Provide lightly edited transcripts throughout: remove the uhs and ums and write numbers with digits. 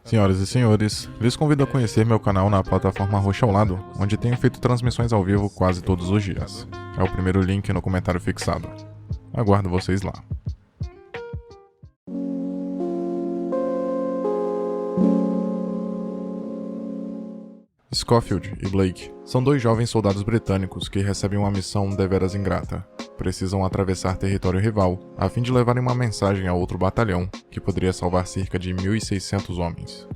Senhoras e senhores, lhes convido a conhecer meu canal na plataforma roxa ao lado, onde tenho feito transmissões ao vivo quase todos os dias. É o primeiro link no comentário fixado. Aguardo vocês lá. Scofield e Blake são dois jovens soldados britânicos que recebem uma missão deveras ingrata. Precisam atravessar território rival a fim de levarem uma mensagem a outro batalhão que poderia salvar cerca de 1.600 homens.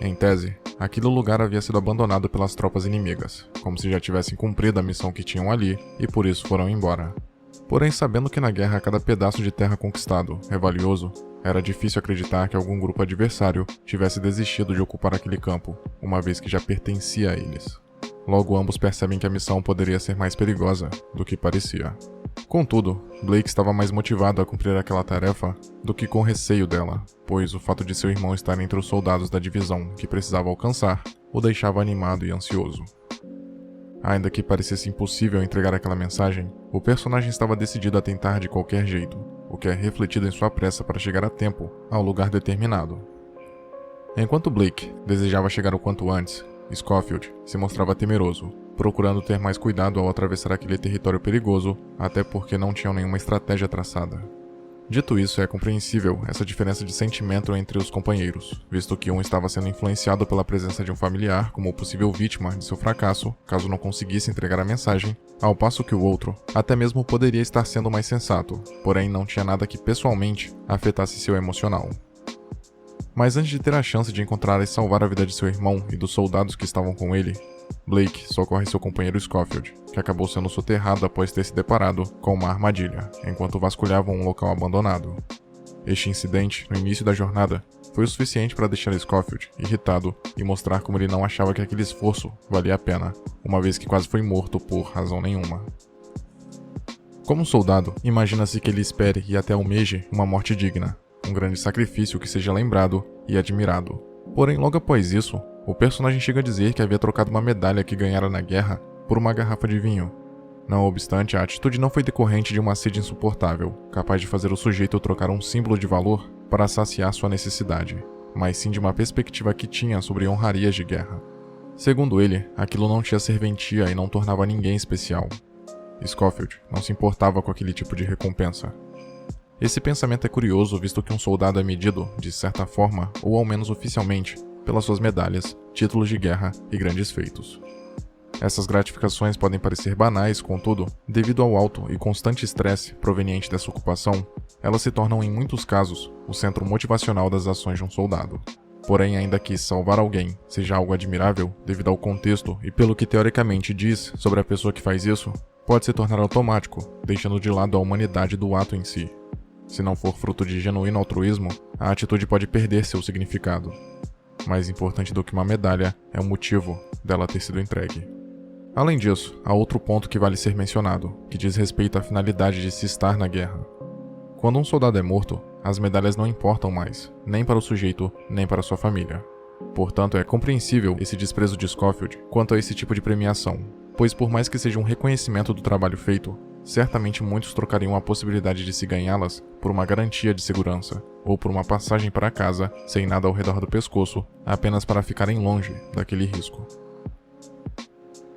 Em tese, aquele lugar havia sido abandonado pelas tropas inimigas, como se já tivessem cumprido a missão que tinham ali e por isso foram embora. Porém, sabendo que na guerra cada pedaço de terra conquistado é valioso, era difícil acreditar que algum grupo adversário tivesse desistido de ocupar aquele campo, uma vez que já pertencia a eles. Logo, ambos percebem que a missão poderia ser mais perigosa do que parecia. Contudo, Blake estava mais motivado a cumprir aquela tarefa do que com receio dela, pois o fato de seu irmão estar entre os soldados da divisão que precisava alcançar o deixava animado e ansioso. Ainda que parecesse impossível entregar aquela mensagem, o personagem estava decidido a tentar de qualquer jeito, o que é refletido em sua pressa para chegar a tempo ao lugar determinado. Enquanto Blake desejava chegar o quanto antes, Scofield se mostrava temeroso, procurando ter mais cuidado ao atravessar aquele território perigoso, até porque não tinham nenhuma estratégia traçada. Dito isso, é compreensível essa diferença de sentimento entre os companheiros, visto que um estava sendo influenciado pela presença de um familiar como possível vítima de seu fracasso, caso não conseguisse entregar a mensagem, ao passo que o outro até mesmo poderia estar sendo mais sensato, porém não tinha nada que pessoalmente afetasse seu emocional. Mas antes de ter a chance de encontrar e salvar a vida de seu irmão e dos soldados que estavam com ele, Blake socorre seu companheiro Scofield, que acabou sendo soterrado após ter se deparado com uma armadilha, enquanto vasculhavam um local abandonado. Este incidente, no início da jornada, foi o suficiente para deixar Scofield irritado e mostrar como ele não achava que aquele esforço valia a pena, uma vez que quase foi morto por razão nenhuma. Como soldado, imagina-se que ele espere e até almeje uma morte digna, um grande sacrifício que seja lembrado e admirado. Porém, logo após isso, o personagem chega a dizer que havia trocado uma medalha que ganhara na guerra por uma garrafa de vinho. Não obstante, a atitude não foi decorrente de uma sede insuportável, capaz de fazer o sujeito trocar um símbolo de valor para saciar sua necessidade, mas sim de uma perspectiva que tinha sobre honrarias de guerra. Segundo ele, aquilo não tinha serventia e não tornava ninguém especial. Scofield não se importava com aquele tipo de recompensa. Esse pensamento é curioso, visto que um soldado é medido, de certa forma, ou ao menos oficialmente, pelas suas medalhas, títulos de guerra e grandes feitos. Essas gratificações podem parecer banais, contudo, devido ao alto e constante estresse proveniente dessa ocupação, elas se tornam em muitos casos o centro motivacional das ações de um soldado. Porém, ainda que salvar alguém seja algo admirável devido ao contexto e pelo que teoricamente diz sobre a pessoa que faz isso, pode se tornar automático, deixando de lado a humanidade do ato em si. Se não for fruto de genuíno altruísmo, a atitude pode perder seu significado. Mais importante do que uma medalha é o motivo dela ter sido entregue. Além disso, há outro ponto que vale ser mencionado, que diz respeito à finalidade de se estar na guerra. Quando um soldado é morto, as medalhas não importam mais, nem para o sujeito, nem para sua família. Portanto, é compreensível esse desprezo de Scofield quanto a esse tipo de premiação, pois por mais que seja um reconhecimento do trabalho feito, certamente muitos trocariam a possibilidade de se ganhá-las por uma garantia de segurança, ou por uma passagem para casa sem nada ao redor do pescoço, apenas para ficarem longe daquele risco.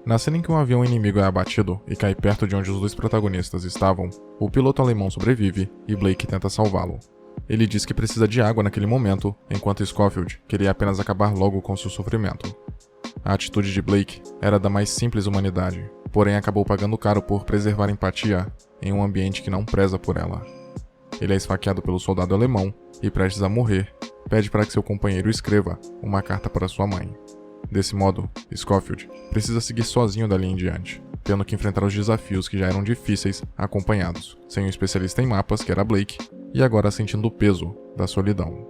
Na cena em que um avião inimigo é abatido e cai perto de onde os dois protagonistas estavam, o piloto alemão sobrevive e Blake tenta salvá-lo. Ele diz que precisa de água naquele momento, enquanto Scofield queria apenas acabar logo com seu sofrimento. A atitude de Blake era da mais simples humanidade, porém acabou pagando caro por preservar empatia em um ambiente que não preza por ela. Ele é esfaqueado pelo soldado alemão e, prestes a morrer, pede para que seu companheiro escreva uma carta para sua mãe. Desse modo, Scofield precisa seguir sozinho dali em diante, tendo que enfrentar os desafios que já eram difíceis acompanhados, sem um especialista em mapas, que era Blake, e agora sentindo o peso da solidão.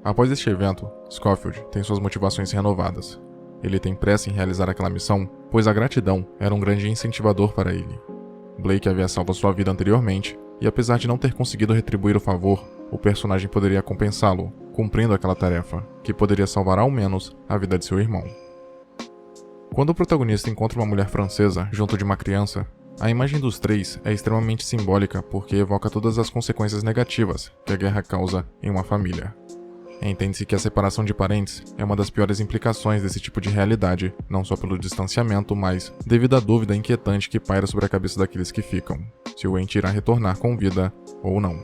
Após este evento, Scofield tem suas motivações renovadas. Ele tem pressa em realizar aquela missão, pois a gratidão era um grande incentivador para ele. Blake havia salvo sua vida anteriormente, e apesar de não ter conseguido retribuir o favor, o personagem poderia compensá-lo, cumprindo aquela tarefa, que poderia salvar ao menos a vida de seu irmão. Quando o protagonista encontra uma mulher francesa junto de uma criança, a imagem dos três é extremamente simbólica porque evoca todas as consequências negativas que a guerra causa em uma família. Entende-se que a separação de parentes é uma das piores implicações desse tipo de realidade, não só pelo distanciamento, mas devido à dúvida inquietante que paira sobre a cabeça daqueles que ficam, se o ente irá retornar com vida ou não.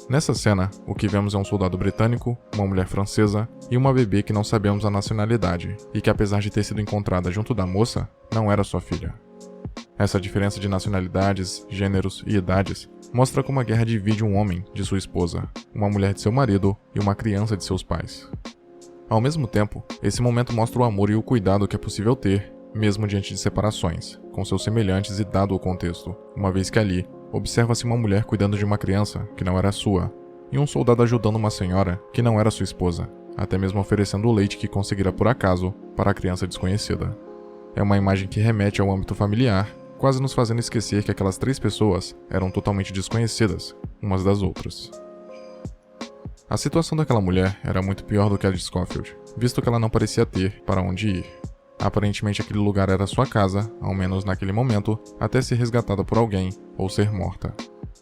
Nessa cena, o que vemos é um soldado britânico, uma mulher francesa e uma bebê que não sabemos a nacionalidade, e que apesar de ter sido encontrada junto da moça, não era sua filha. Essa diferença de nacionalidades, gêneros e idades mostra como a guerra divide um homem de sua esposa, uma mulher de seu marido e uma criança de seus pais. Ao mesmo tempo, esse momento mostra o amor e o cuidado que é possível ter, mesmo diante de separações, com seus semelhantes e dado o contexto, uma vez que ali observa-se uma mulher cuidando de uma criança que não era sua, e um soldado ajudando uma senhora que não era sua esposa, até mesmo oferecendo o leite que conseguira por acaso para a criança desconhecida. É uma imagem que remete ao âmbito familiar, quase nos fazendo esquecer que aquelas 3 pessoas eram totalmente desconhecidas umas das outras. A situação daquela mulher era muito pior do que a de Scofield, visto que ela não parecia ter para onde ir. Aparentemente aquele lugar era sua casa, ao menos naquele momento, até ser resgatada por alguém ou ser morta.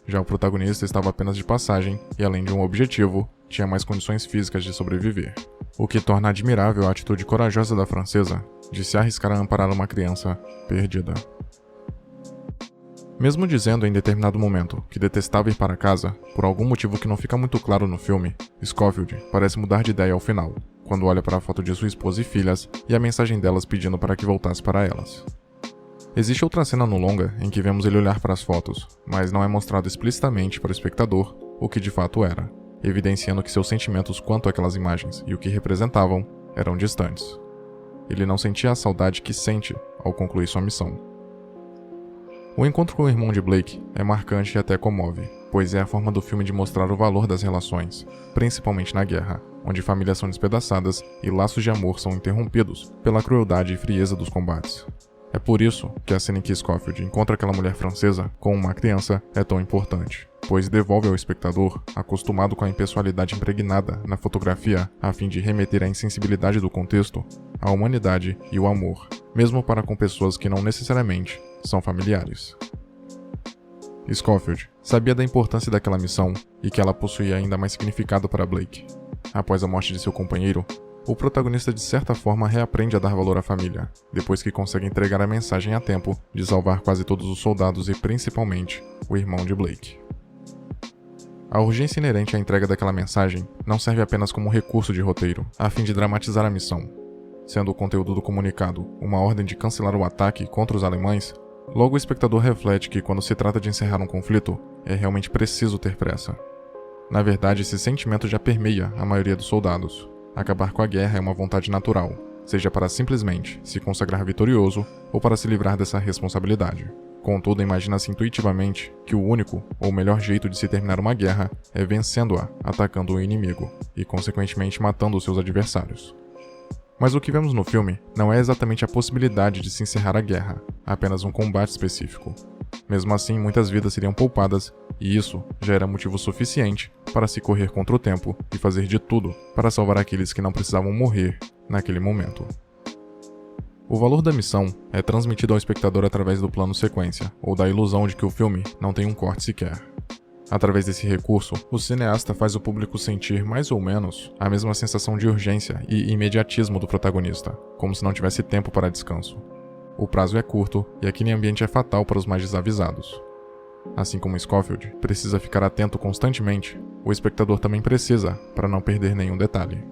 Já o protagonista estava apenas de passagem e, além de um objetivo, tinha mais condições físicas de sobreviver. O que torna admirável a atitude corajosa da francesa de se arriscar a amparar uma criança perdida. Mesmo dizendo em determinado momento que detestava ir para casa, por algum motivo que não fica muito claro no filme, Scofield parece mudar de ideia ao final, quando olha para a foto de sua esposa e filhas e a mensagem delas pedindo para que voltasse para elas. Existe outra cena no longa em que vemos ele olhar para as fotos, mas não é mostrado explicitamente para o espectador o que de fato era, evidenciando que seus sentimentos quanto àquelas imagens e o que representavam eram distantes. Ele não sentia a saudade que sente ao concluir sua missão. O encontro com o irmão de Blake é marcante e até comove, pois é a forma do filme de mostrar o valor das relações, principalmente na guerra, onde famílias são despedaçadas e laços de amor são interrompidos pela crueldade e frieza dos combates. É por isso que a cena em que Scofield encontra aquela mulher francesa com uma criança é tão importante, pois devolve ao espectador, acostumado com a impessoalidade impregnada na fotografia a fim de remeter à insensibilidade do contexto, a humanidade e o amor, mesmo para com pessoas que não necessariamente são familiares. Scofield sabia da importância daquela missão e que ela possuía ainda mais significado para Blake. Após a morte de seu companheiro, o protagonista de certa forma reaprende a dar valor à família, depois que consegue entregar a mensagem a tempo de salvar quase todos os soldados e principalmente o irmão de Blake. A urgência inerente à entrega daquela mensagem não serve apenas como recurso de roteiro, a fim de dramatizar a missão. Sendo o conteúdo do comunicado uma ordem de cancelar o ataque contra os alemães, logo o espectador reflete que quando se trata de encerrar um conflito, é realmente preciso ter pressa. Na verdade, esse sentimento já permeia a maioria dos soldados. Acabar com a guerra é uma vontade natural, seja para simplesmente se consagrar vitorioso ou para se livrar dessa responsabilidade. Contudo, imagina-se intuitivamente que o único ou melhor jeito de se terminar uma guerra é vencendo-a, atacando o inimigo e, consequentemente, matando os seus adversários. Mas o que vemos no filme não é exatamente a possibilidade de se encerrar a guerra, apenas um combate específico. Mesmo assim, muitas vidas seriam poupadas, e isso já era motivo suficiente para se correr contra o tempo e fazer de tudo para salvar aqueles que não precisavam morrer naquele momento. O valor da missão é transmitido ao espectador através do plano sequência, ou da ilusão de que o filme não tem um corte sequer. Através desse recurso, o cineasta faz o público sentir mais ou menos a mesma sensação de urgência e imediatismo do protagonista, como se não tivesse tempo para descanso. O prazo é curto e aquele ambiente é fatal para os mais desavisados. Assim como Scofield precisa ficar atento constantemente, o espectador também precisa para não perder nenhum detalhe.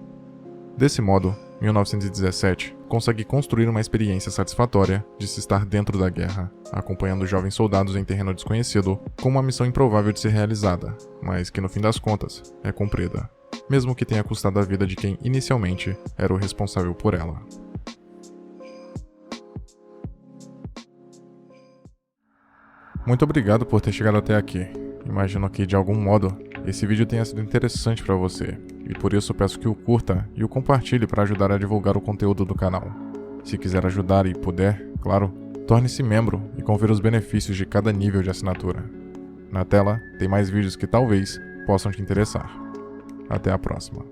Desse modo, 1917 consegue construir uma experiência satisfatória de se estar dentro da guerra, acompanhando jovens soldados em terreno desconhecido com uma missão improvável de ser realizada, mas que no fim das contas é cumprida, mesmo que tenha custado a vida de quem inicialmente era o responsável por ela. Muito obrigado por ter chegado até aqui. Imagino que, de algum modo, esse vídeo tenha sido interessante para você, e por isso peço que o curta e o compartilhe para ajudar a divulgar o conteúdo do canal. Se quiser ajudar e puder, claro, torne-se membro e confira os benefícios de cada nível de assinatura. Na tela, tem mais vídeos que talvez possam te interessar. Até a próxima.